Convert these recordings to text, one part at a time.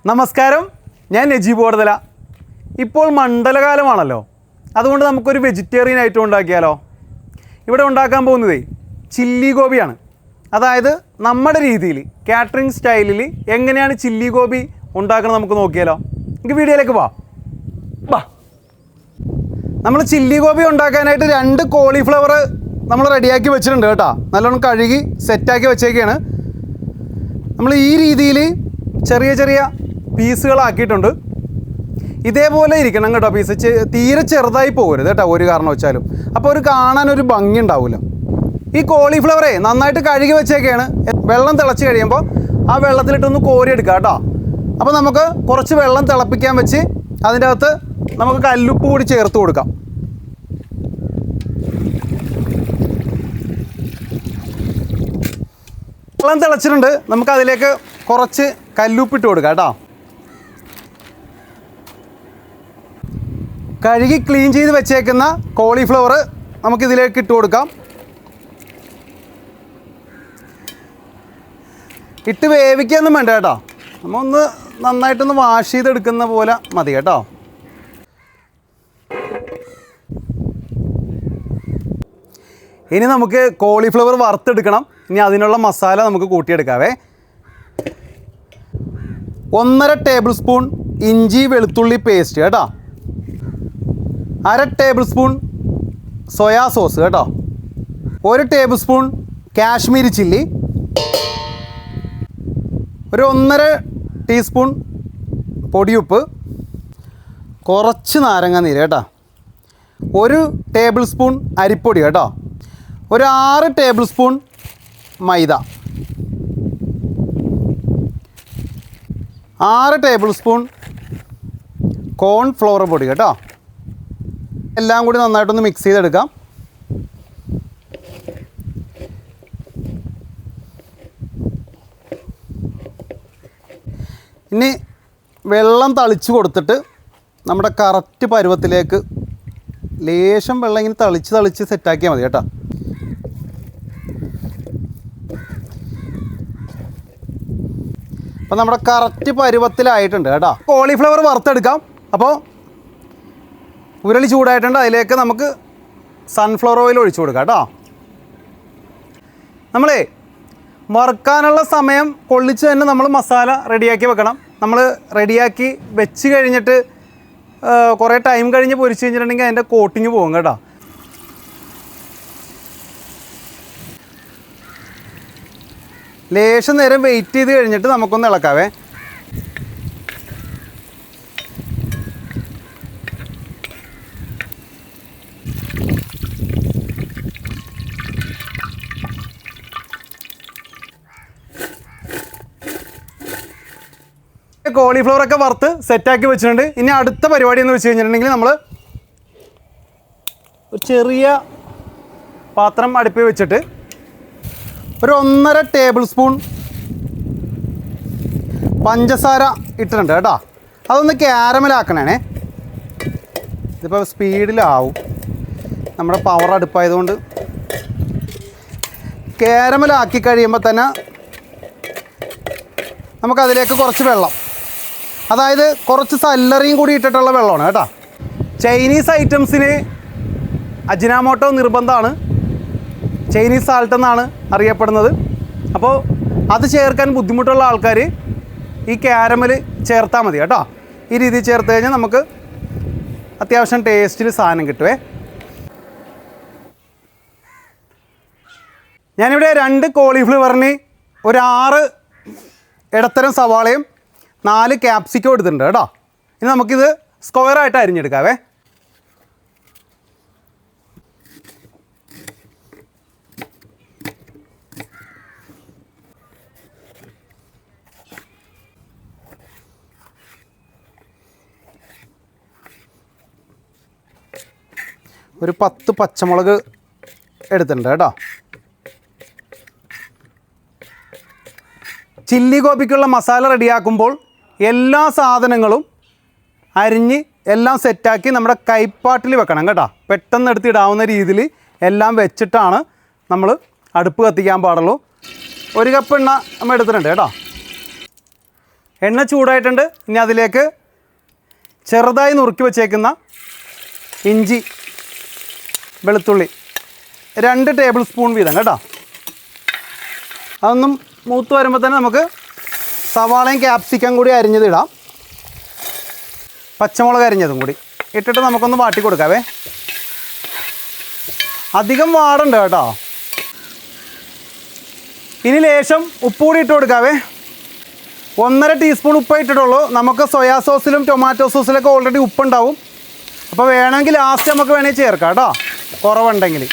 നമസ്കാരം, ഞാൻ നജീബ് ഓടതല. ഇപ്പോൾ മണ്ഡലകാലമാണല്ലോ, അതുകൊണ്ട് നമുക്കൊരു വെജിറ്റേറിയൻ ഐറ്റം ഉണ്ടാക്കിയാലോ? ഇവിടെ ഉണ്ടാക്കാൻ പോകുന്നത് ചില്ലി ഗോപിയാണ്. അതായത് നമ്മുടെ രീതിയിൽ കാറ്ററിംഗ് സ്റ്റൈലിൽ എങ്ങനെയാണ് ചില്ലി ഗോപി ഉണ്ടാക്കുന്നത് നമുക്ക് നോക്കിയാലോ? നമുക്ക് വീഡിയോയിലേക്ക് വാ. നമ്മൾ ചില്ലി ഗോപി ഉണ്ടാക്കാനായിട്ട് 2 കോളിഫ്ലവർ നമ്മൾ റെഡിയാക്കി വെച്ചിട്ടുണ്ട് കേട്ടോ. നല്ലോണം കഴുകി സെറ്റാക്കി വെച്ചേക്കാണ്. നമ്മൾ ഈ രീതിയിൽ ചെറിയ ചെറിയ പീസുകളാക്കിയിട്ടുണ്ട്. ഇതേപോലെ ഇരിക്കണം കേട്ടോ പീസ്. തീരെ ചെറുതായി പോകരുത് കേട്ടോ ഒരു കാരണവശാലും. അപ്പോൾ ഒരു കാണാനൊരു ഭംഗി ഉണ്ടാവില്ല. ഈ കോളിഫ്ലവറേ നന്നായിട്ട് കഴുകി വെച്ചേക്കാണ്. വെള്ളം തിളച്ച് കഴിയുമ്പോൾ ആ വെള്ളത്തിലിട്ടൊന്ന് കോരിയെടുക്കുക കേട്ടോ. അപ്പോൾ നമുക്ക് കുറച്ച് വെള്ളം തിളപ്പിക്കാൻ വെച്ച് അതിൻ്റെ അകത്ത് നമുക്ക് കല്ലുപ്പ് കൂടി ചേർത്ത് കൊടുക്കാം. വെള്ളം തിളച്ചിട്ടുണ്ട്. നമുക്കതിലേക്ക് കുറച്ച് കല്ലുപ്പിട്ട് കൊടുക്കാം കേട്ടോ. കഴുകി ക്ലീൻ ചെയ്ത് വെച്ചേക്കുന്ന കോളിഫ്ലവർ നമുക്കിതിലേക്ക് ഇട്ട് കൊടുക്കാം. ഇട്ട് വേവിക്കൊന്നും വേണ്ട കേട്ടോ. നമ്മൊന്ന് നന്നായിട്ടൊന്ന് വാഷ് ചെയ്തെടുക്കുന്ന പോലെ മതി കേട്ടോ. ഇനി നമുക്ക് കോളിഫ്ലവർ വറുത്തെടുക്കണം. ഇനി അതിനുള്ള മസാല നമുക്ക് കൂട്ടിയെടുക്കാവേ. 1.5 ടേബിൾ സ്പൂൺ ഇഞ്ചി വെളുത്തുള്ളി പേസ്റ്റ് കേട്ടോ. 1/2 ടേബിൾ സ്പൂൺ സോയാ സോസ് കേട്ടോ. 1 ടേബിൾ സ്പൂൺ കാശ്മീരി ചില്ലി. ഒരു 1.5 ടീസ്പൂൺ പൊടിയുപ്പ്. കുറച്ച് നാരങ്ങ നീര് കേട്ടോ. 1 ടേബിൾ സ്പൂൺ അരിപ്പൊടി കേട്ടോ. ഒരു 6 ടേബിൾ സ്പൂൺ മൈദ. 6 ടേബിൾ സ്പൂൺ കോൺഫ്ലവർ പൊടി കേട്ടോ. എല്ലാം കൂടി നന്നായിട്ടൊന്ന് മിക്സ് ചെയ്തെടുക്കാം. ഇനി വെള്ളം തളിച്ച് കൊടുത്തിട്ട് നമ്മുടെ കറക്റ്റ് പരുവത്തിലേക്ക് ലേശം വെള്ളം ഇങ്ങനെ തളിച്ച് സെറ്റാക്കിയാൽ മതി കേട്ടോ. അപ്പോൾ നമ്മുടെ കറക്റ്റ് പരുവത്തിലായിട്ടുണ്ട് കേട്ടോ. കോളിഫ്ലവർ വറുത്തെടുക്കാം. അപ്പോൾ ഉരുളി ചൂടായിട്ടുണ്ട്. അതിലേക്ക് നമുക്ക് സൺഫ്ലവർ ഓയിൽ ഒഴിച്ചു കൊടുക്കാം കേട്ടോ. നമ്മളേ വറുക്കാനുള്ള സമയം കൊള്ളിച്ച് തന്നെ നമ്മൾ മസാല റെഡിയാക്കി വെക്കണം. നമ്മൾ റെഡിയാക്കി വെച്ച് കഴിഞ്ഞിട്ട് കുറേ ടൈം കഴിഞ്ഞ് പൊരിച്ച് കഴിഞ്ഞിട്ടുണ്ടെങ്കിൽ അതിൻ്റെ കോട്ടിങ് പോകും കേട്ടോ. ലേശം നേരം വെയിറ്റ് ചെയ്ത് കഴിഞ്ഞിട്ട് നമുക്കൊന്ന് ഇളക്കാവേ. കോളിഫ്ലവറൊക്കെ വറുത്ത് സെറ്റാക്കി വെച്ചിട്ടുണ്ട്. ഇനി അടുത്ത പരിപാടി എന്ന് വെച്ച് കഴിഞ്ഞിട്ടുണ്ടെങ്കിൽ നമ്മൾ ഒരു ചെറിയ പാത്രം അടുപ്പിൽ വെച്ചിട്ട് ഒരു 1.5 ടേബിൾ സ്പൂൺ പഞ്ചസാര ഇട്ടിട്ടുണ്ട് കേട്ടോ. അതൊന്ന് ക്യാരമലാക്കണേ. ഇതിപ്പോൾ സ്പീഡിലാവും, നമ്മുടെ പവർ അടുപ്പായതുകൊണ്ട്. ക്യാരമലാക്കി കഴിയുമ്പോൾ തന്നെ നമുക്കതിലേക്ക് കുറച്ച് വെള്ളം, അതായത് കുറച്ച് സല്ലറിയും കൂടി ഇട്ടിട്ടുള്ള വെള്ളമാണ് കേട്ടോ. ചൈനീസ് ഐറ്റംസിന് അജിനാമോട്ടോ നിർബന്ധമാണ്. ചൈനീസ് സാൾട്ട് എന്നാണ് അറിയപ്പെടുന്നത്. അപ്പോൾ അത് ചേർക്കാൻ ബുദ്ധിമുട്ടുള്ള ആൾക്കാർ ഈ ക്യാരമൽ ചേർത്താൽ മതി കേട്ടോ. ഈ രീതിയിൽ ചേർത്ത് കഴിഞ്ഞാൽ നമുക്ക് അത്യാവശ്യം ടേസ്റ്റിൽ സാധനം കിട്ടുവേ. ഞാനിവിടെ 2 കോളിഫ്ലവറിന് ഒരു 6 ഇടത്തരം സവാളയും 4 ക്യാപ്സിക്കം എടുത്തിട്ടുണ്ട് കേട്ടോ. ഇനി നമുക്കിത് സ്ക്വയറായിട്ട് അരിഞ്ഞെടുക്കാവേ. ഒരു 10 പച്ചമുളക് എടുത്തിട്ടുണ്ട് കേട്ടോ. ചില്ലി ഗോപിക്കുള്ള മസാല റെഡിയാക്കുമ്പോൾ എല്ലാ സാധനങ്ങളും അരിഞ്ഞ് എല്ലാം സെറ്റാക്കി നമ്മുടെ കൈപ്പാട്ടിൽ വെക്കണം കേട്ടോ. പെട്ടെന്ന് എടുത്തിടാവുന്ന രീതിയിൽ എല്ലാം വെച്ചിട്ടാണ് നമ്മൾ അടുപ്പ് കത്തിക്കാൻ പാടുള്ളൂ. 1 കപ്പ് എണ്ണ നമ്മൾ എടുത്തിട്ടുണ്ട് കേട്ടോ. എണ്ണ ചൂടായിട്ടുണ്ട്. ഇനി അതിലേക്ക് ചെറുതായി നുറുക്കി വെച്ചേക്കുന്ന ഇഞ്ചി വെളുത്തുള്ളി 2 ടേബിൾ സ്പൂൺ വീതം കേട്ടോ. അതൊന്നും മൂത്ത് വരുമ്പോൾ തന്നെ നമുക്ക് സവാളയും ക്യാപ്സിക്കം കൂടി അരിഞ്ഞത് ഇടാം. പച്ചമുളക് അരിഞ്ഞതും കൂടി ഇട്ടിട്ട് നമുക്കൊന്ന് വാട്ടി കൊടുക്കാവേ. അധികം വാടുണ്ട് കേട്ടോ. ഇനി ലേശം ഉപ്പ് കൂടി ഇട്ട് കൊടുക്കാവേ. 1.5 ടീസ്പൂൺ ഉപ്പ് ഇട്ടിട്ടുള്ളൂ. നമുക്ക് സോയാ സോസിലും ടൊമാറ്റോ സോസിലൊക്കെ ഓൾറെഡി ഉപ്പുണ്ടാവും. അപ്പോൾ വേണമെങ്കിൽ ലാസ്റ്റ് നമുക്ക് വേണമെങ്കിൽ ചേർക്കാം കേട്ടോ, കുറവുണ്ടെങ്കിൽ.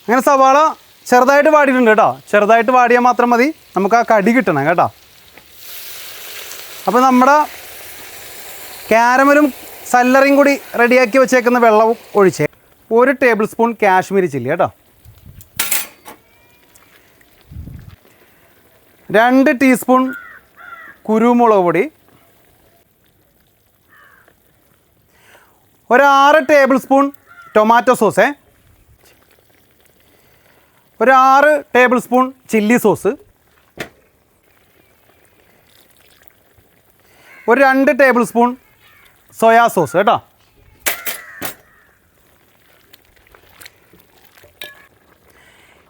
അങ്ങനെ സവാള ചെറുതായിട്ട് വാടിയിട്ടുണ്ട് കേട്ടോ. ചെറുതായിട്ട് വാടിയാൽ മാത്രം മതി, നമുക്ക് ആ കടി കിട്ടണം കേട്ടോ. അപ്പോൾ നമ്മുടെ കാരമലും സല്ലറിയും കൂടി റെഡിയാക്കി വെച്ചേക്കുന്ന വെള്ളവും ഒഴിച്ചേ. 1 ടേബിൾ സ്പൂൺ കാശ്മീരി ചില്ലി കേട്ടോ. 2 ടീസ്പൂൺ കുരുമുളക് പൊടി. 6 table spoon tomato sauce. 6 table spoon chilli sauce. 2 table spoon soya sauce കേട്ടോ.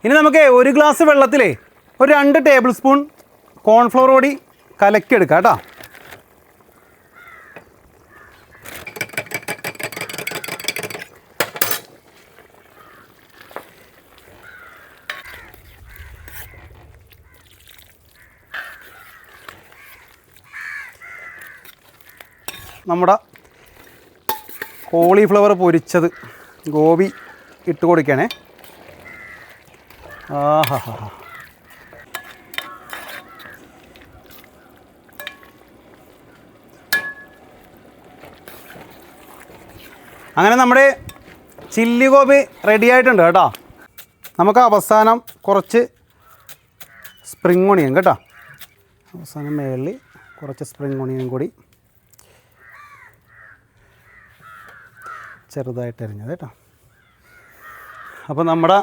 ഇനി നമുക്ക് 1 ഗ്ലാസ് വെള്ളത്തിൽ 2 ടേബിൾ സ്പൂൺ കോൺഫ്ലവർ പൊടി കലക്കിയെടുക്കാം കേട്ടോ. നമ്മുടെ കോളിഫ്ലവർ പൊരിച്ചത് ഗോബി ഇട്ട് കൊടുക്കണേ. ആഹാ ഹാ ഹാ. അങ്ങനെ നമ്മുടെ ചില്ലി ഗോബി റെഡി ആയിട്ടുണ്ട് കേട്ടോ. നമുക്ക് അവസാനം കുറച്ച് സ്പ്രിംഗ് ഓണിയൻ കേട്ടോ. അവസാനം മേളിൽ കുറച്ച് സ്പ്രിംഗ് ഓണിയൻ കൂടി ചെറുതായിട്ട് അരിഞ്ഞത് കേട്ടോ. അപ്പോൾ നമ്മുടെ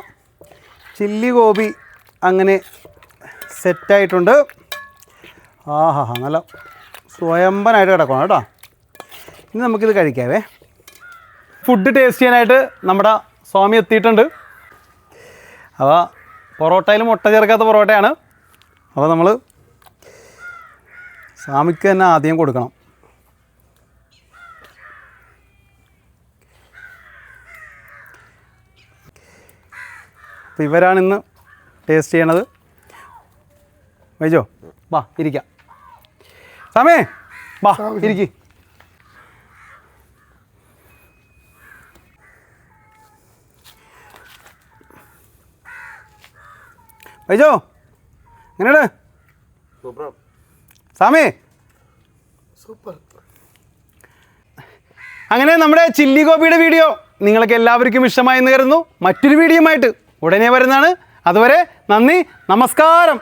ചില്ലി ഗോബി അങ്ങനെ സെറ്റായിട്ടുണ്ട്. ആഹാ ഹാ, നല്ല സ്വയംഭനായിട്ട് കിടക്കണം കേട്ടോ. ഇനി നമുക്കിത് കഴിക്കാവേ. ഫുഡ് ടേസ്റ്റ് ചെയ്യാനായിട്ട് നമ്മുടെ സ്വാമി എത്തിയിട്ടുണ്ട്. അപ്പോൾ പൊറോട്ടയിൽ മുട്ട ചേർക്കാത്ത പൊറോട്ടയാണ്. അപ്പോൾ നമ്മൾ സ്വാമിക്ക് തന്നെ ആദ്യം കൊടുക്കണം. അപ്പോൾ ഇവരാണ് ഇന്ന് ടേസ്റ്റ് ചെയ്യണത്. വൈജോ വാ ഇരിക്കാം. സാമേ വാ ഇരിക്ക്. വൈജോ എങ്ങനെയാണ്? സൂപ്പർ സാമേ സൂപ്പർ. അങ്ങനെ നമ്മുടെ ചില്ലി ഗോപിയുടെ വീഡിയോ നിങ്ങൾക്ക് എല്ലാവർക്കും ഇഷ്ടമായെന്ന് കരുതുന്നു. മറ്റൊരു വീഡിയോയുമായിട്ട് ഉടനെ വരുന്നതാണ്. അതുവരെ നന്ദി, നമസ്കാരം.